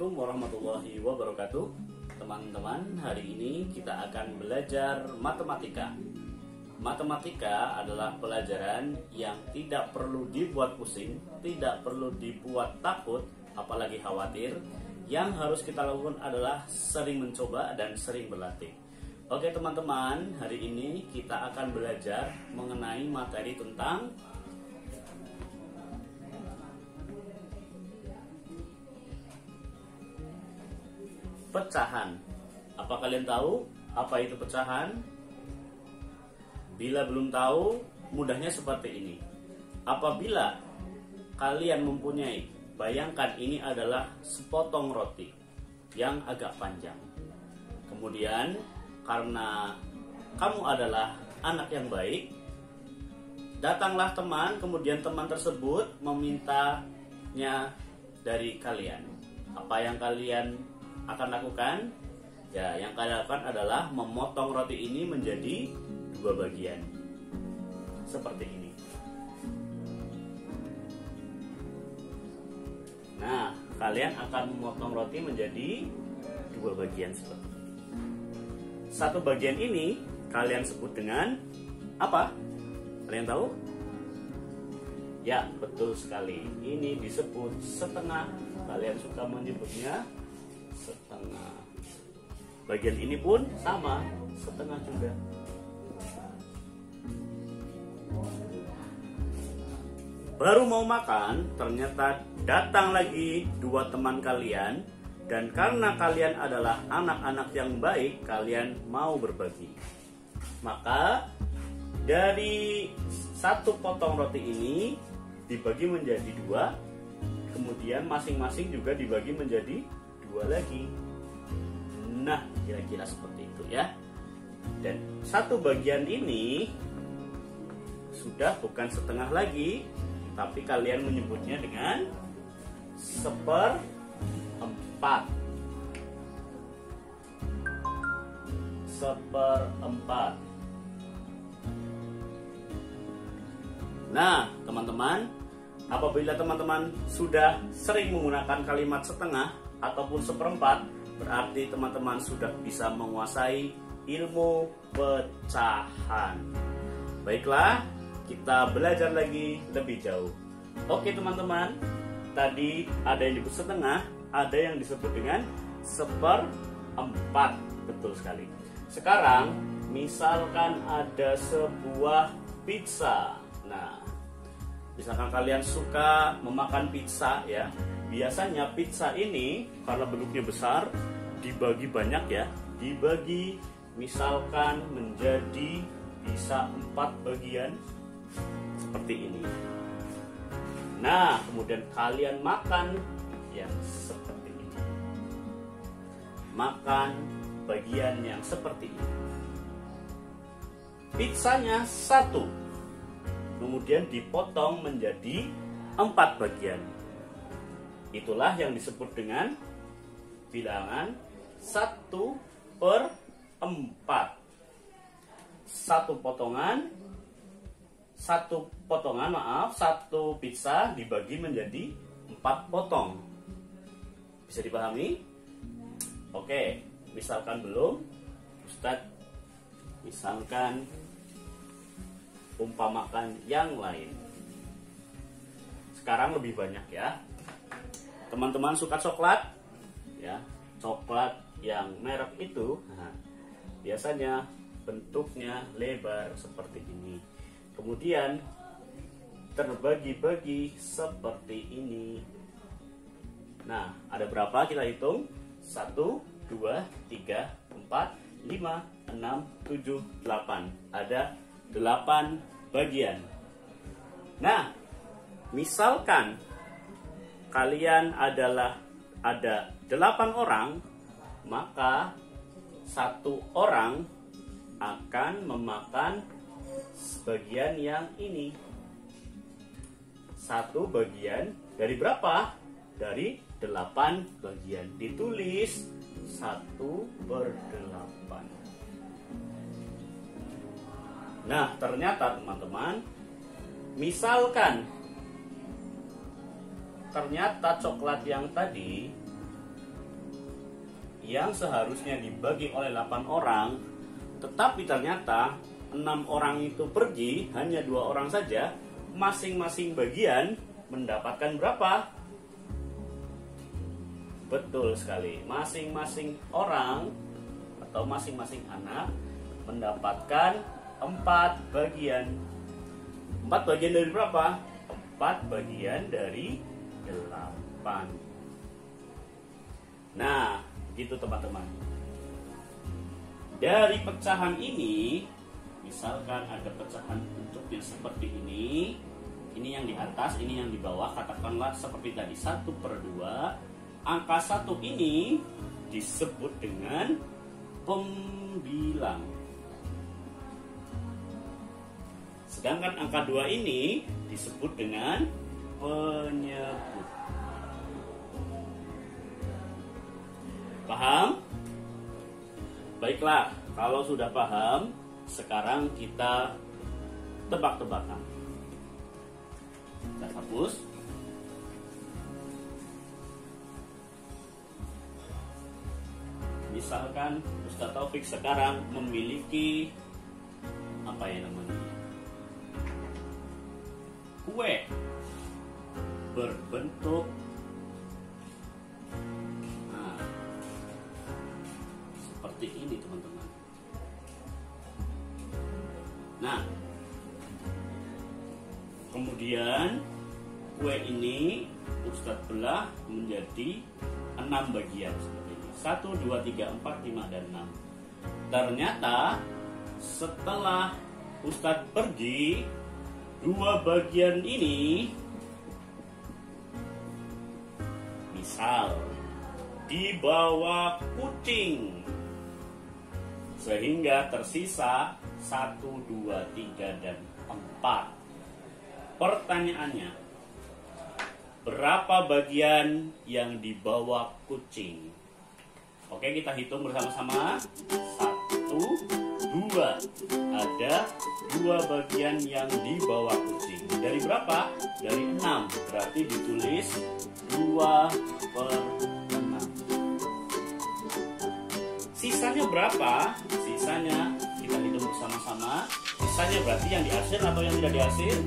Assalamualaikum warahmatullahi wabarakatuh. Teman-teman, hari ini kita akan belajar matematika. Matematika adalah pelajaran yang tidak perlu dibuat pusing, tidak perlu dibuat takut, apalagi khawatir. Yang harus kita lakukan adalah sering mencoba dan sering berlatih. Oke teman-teman, hari ini kita akan belajar mengenai materi tentang pecahan. Apa kalian tahu apa itu pecahan? Bila belum tahu, mudahnya seperti ini. Apabila kalian mempunyai, bayangkan ini adalah sepotong roti yang agak panjang. Kemudian karena kamu adalah anak yang baik, datanglah teman, kemudian teman tersebut memintanya dari kalian. Apa yang kalian akan lakukan? Ya, yang kalian lakukan adalah memotong roti ini menjadi 2 bagian. Seperti ini. Nah, kalian akan memotong roti menjadi 2 bagian seperti ini. Satu bagian ini kalian sebut dengan apa? Kalian tahu? Ya, betul sekali. Ini disebut setengah. Kalian suka menyebutnya setengah. Bagian ini pun sama, setengah juga. Baru mau makan, ternyata datang lagi 2 teman kalian, dan karena kalian adalah anak-anak yang baik, kalian mau berbagi. Maka dari 1 potong roti ini dibagi menjadi 2, kemudian masing-masing juga dibagi menjadi 2 lagi. Nah, kira-kira seperti itu ya. Dan 1 bagian ini sudah bukan setengah lagi, tapi kalian menyebutnya dengan 1/4. 1/4. Nah, teman-teman, apabila teman-teman sudah sering menggunakan kalimat setengah ataupun 1/4, berarti teman-teman sudah bisa menguasai ilmu pecahan. Baiklah, kita belajar lagi lebih jauh. Oke teman-teman, tadi ada yang disebut setengah, ada yang disebut dengan 1/4. Betul sekali. Sekarang, misalkan ada sebuah pizza. Nah, misalkan kalian suka memakan pizza ya. Biasanya pizza ini karena bentuknya besar dibagi banyak ya. Dibagi misalkan menjadi bisa 4 bagian seperti ini. Nah, kemudian kalian makan yang seperti ini. Makan bagian yang seperti ini. Pizzanya 1. Kemudian dipotong menjadi 4 bagian. Itulah yang disebut dengan bilangan 1/4. Satu pizza dibagi menjadi 4 potong. Bisa dipahami? Oke, misalkan belum, Ustadz, misalkan umpamakan yang lain. Sekarang lebih banyak ya. Teman-teman suka coklat? Ya, coklat yang merek itu, nah, biasanya bentuknya lebar seperti ini. Kemudian terbagi-bagi seperti ini. Nah, ada berapa kita hitung? 1, 2, 3, 4, 5, 6, 7, 8. Ada 8 bagian. Nah, misalkan kalian ada 8 orang, maka 1 orang akan memakan sebagian yang ini. 1 bagian dari berapa? Dari 8 bagian. Ditulis 1/8. Nah, ternyata teman-teman, misalkan ternyata coklat yang tadi yang seharusnya dibagi oleh 8 orang, tetapi ternyata 6 orang itu pergi, hanya 2 orang saja, masing-masing bagian mendapatkan berapa? Betul sekali, masing-masing orang atau masing-masing anak mendapatkan 4 bagian. 4 bagian dari berapa? 4 bagian dari 8. Nah, gitu teman-teman. Dari pecahan ini, misalkan ada pecahan bentuknya seperti ini yang di atas, ini yang di bawah, katakanlah seperti tadi 1/2. Angka 1 ini disebut dengan pembilang. Sedangkan angka 2 ini disebut dengan penyebut. Paham? Baiklah, kalau sudah paham, sekarang kita tebak-tebakan. Kita hapus. Misalkan Ustaz Taufik sekarang memiliki apa ya namanya? Kue berbentuk seperti ini, teman-teman. Nah, kemudian kue ini Ustaz belah menjadi 6 bagian seperti ini. 1, 2, 3, 4, 5, dan 6. Ternyata setelah Ustaz pergi, 2 bagian ini misal dibawa kucing, sehingga tersisa 1, 2, 3, dan 4. Pertanyaannya, berapa bagian yang dibawa kucing? Oke, kita hitung bersama-sama. 1, 2. Ada 2 bagian yang dibawa kucing. Dari berapa? Dari 6. Berarti ditulis 2/6. Sisanya berapa? Sisanya kita hitung bersama-sama. Sisanya berarti yang diarsir atau yang tidak diarsir?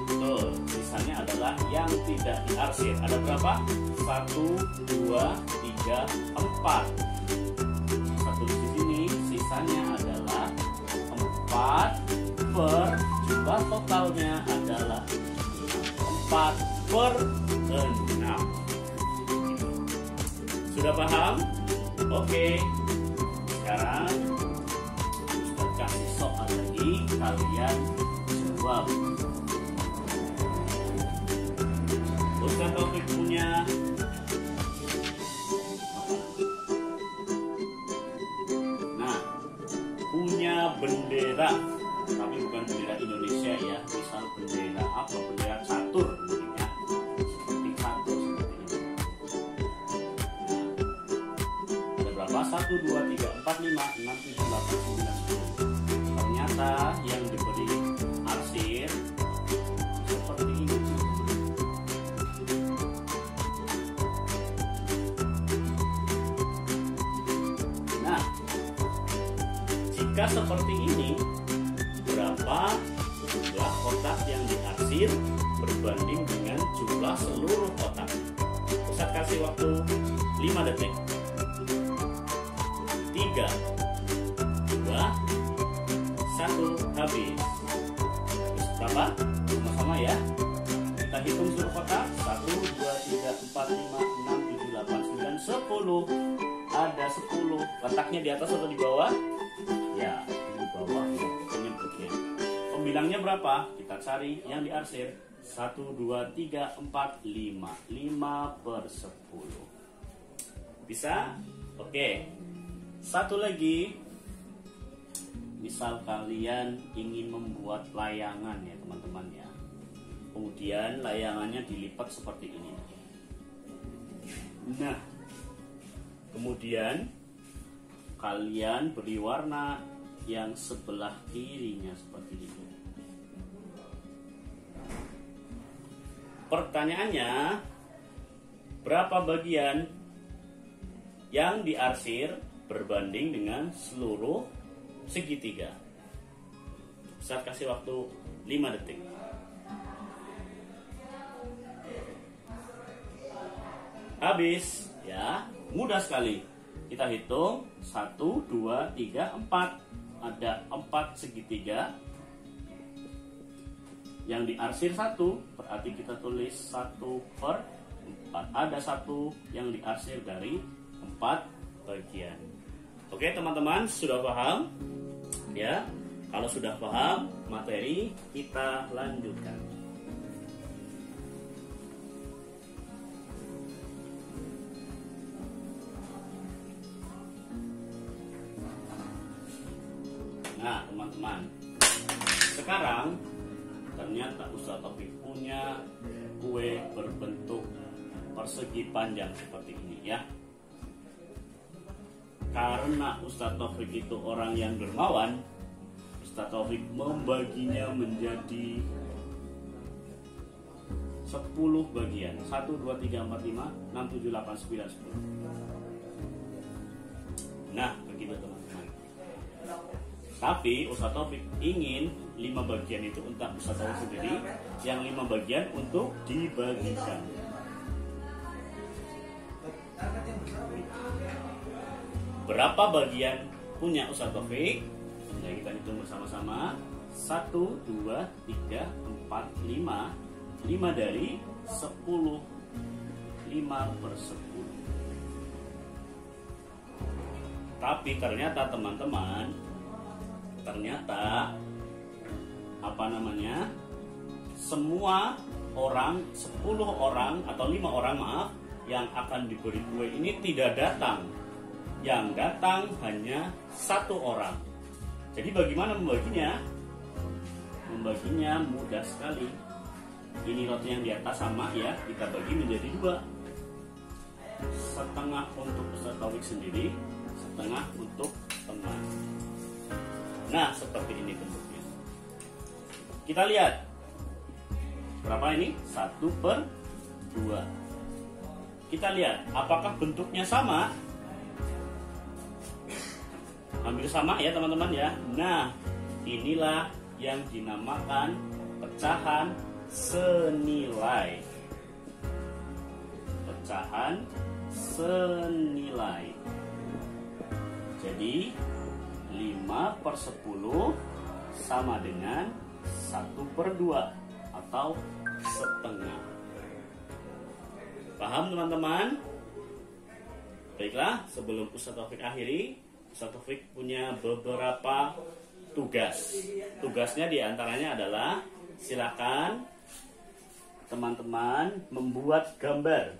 Betul, sisanya adalah yang tidak diarsir. Ada berapa? 1, 2, 3, 4. Satu di sini, sisanya adalah 4 per jumlah totalnya adalah 4/6. Sudah paham? Oke. Sekarang Ustaz kasih soal lagi, kalian jawab. Ustaz Taufik punya bendera, tapi bukan bendera Indonesia ya, misal bendera apa, bendera catur mungkin ya, seperti catur seperti ini. Nah, ada berapa? 1, 2, 3, 4, 5, 6, 7, 8, 9, 10. Ternyata yang diberi arsir seperti ini. Nah, jika seperti ini, berapa jumlah kotak yang diarsir berbanding dengan jumlah seluruh kotak? Ustaz kasih waktu 5 detik. 3, 2, 1, habis. Terus berapa? Sama-sama ya. Kita hitung seluruh kotak. 1, 2, 3, 4, 5, 6, 7, 8, 9, 10. Ada 10. Letaknya di atas atau di bawah? Ya, di bawah ya, penyebutnya. Pembilangnya berapa? Kita cari yang diarsir. 1, 2, 3, 4, 5. 5/10. Bisa? Oke. Satu lagi. Misal kalian ingin membuat layangan ya teman-teman ya. Kemudian layangannya dilipat seperti ini. Nah, kemudian kalian beri warna yang sebelah kirinya seperti itu. Pertanyaannya, berapa bagian yang diarsir berbanding dengan seluruh segitiga. Ustaz kasih waktu 5 detik. Habis, ya, mudah sekali. Kita hitung 1, 2, 3, 4. Ada 4 segitiga yang diarsir 1, berarti kita tulis 1/4. Ada 1 yang diarsir dari 4 bagian. Oke teman-teman, sudah paham? Ya, kalau sudah paham materi, kita lanjutkan. Nah teman-teman, sekarang ternyata Ustaz Taufik punya kue berbentuk persegi panjang seperti ini ya. Karena Ustaz Taufik itu orang yang dermawan, Ustaz Taufik membaginya menjadi 10 bagian. 1, 2, 3, 4, 5, 6, 7, 8, 9, 10. Nah begitu teman-teman. Tapi Ustaz Taufik ingin 5 bagian itu untuk Ustaz Taufik sendiri, yang 5 bagian untuk dibagikan. Berapa bagian punya Ustaz Taufik? Nah, kita hitung bersama-sama. 1, 2, 3, 4, 5. 5 dari 10. 5/10. Tapi ternyata teman-teman, semua orang, 10 orang atau 5 orang maaf, yang akan diberi kue ini tidak datang. Yang datang hanya 1 orang. Jadi bagaimana membaginya? Membaginya mudah sekali. Ini roti yang di atas sama ya, kita bagi menjadi 2. Setengah untuk Ustaz Taufik sendiri, setengah untuk teman. Nah, seperti ini bentuknya. Kita lihat. Berapa ini? 1/2. Kita lihat, apakah bentuknya sama? Hampir sama ya teman-teman ya. Nah, inilah yang dinamakan pecahan senilai. Pecahan senilai. Jadi 5/10 sama dengan 1/2 atau setengah. Paham teman-teman? Baiklah, sebelum Ustaz Taufik akhiri, Ustaz Taufik punya beberapa tugas. Tugasnya diantaranya adalah silakan teman-teman membuat gambar.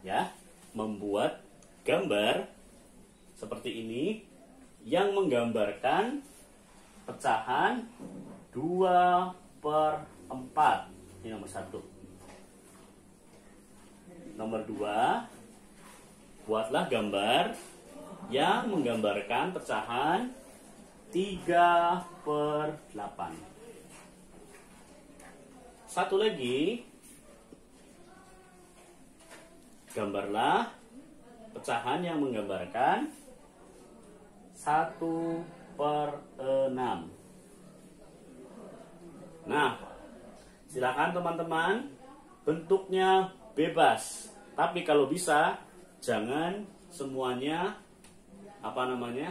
Ya, membuat gambar seperti ini yang menggambarkan pecahan 2/4. Ini nomor 1. Nomor 2, buatlah gambar yang menggambarkan pecahan 3/8. Satu lagi, gambarlah pecahan yang menggambarkan 1/6. Nah, silakan teman-teman, bentuknya bebas. Tapi kalau bisa, jangan semuanya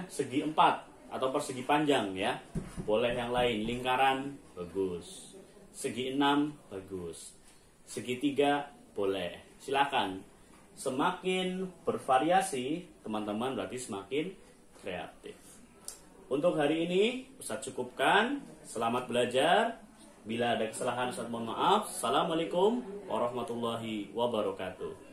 segi 4 atau persegi panjang ya. Boleh yang lain, lingkaran bagus. Segi 6 bagus. Segi 3 boleh. Silakan. Semakin bervariasi, teman-teman berarti semakin kreatif. Untuk hari ini Ustaz cukupkan. Selamat belajar. Bila ada kesalahan Ustaz mohon maaf. Assalamualaikum warahmatullahi wabarakatuh.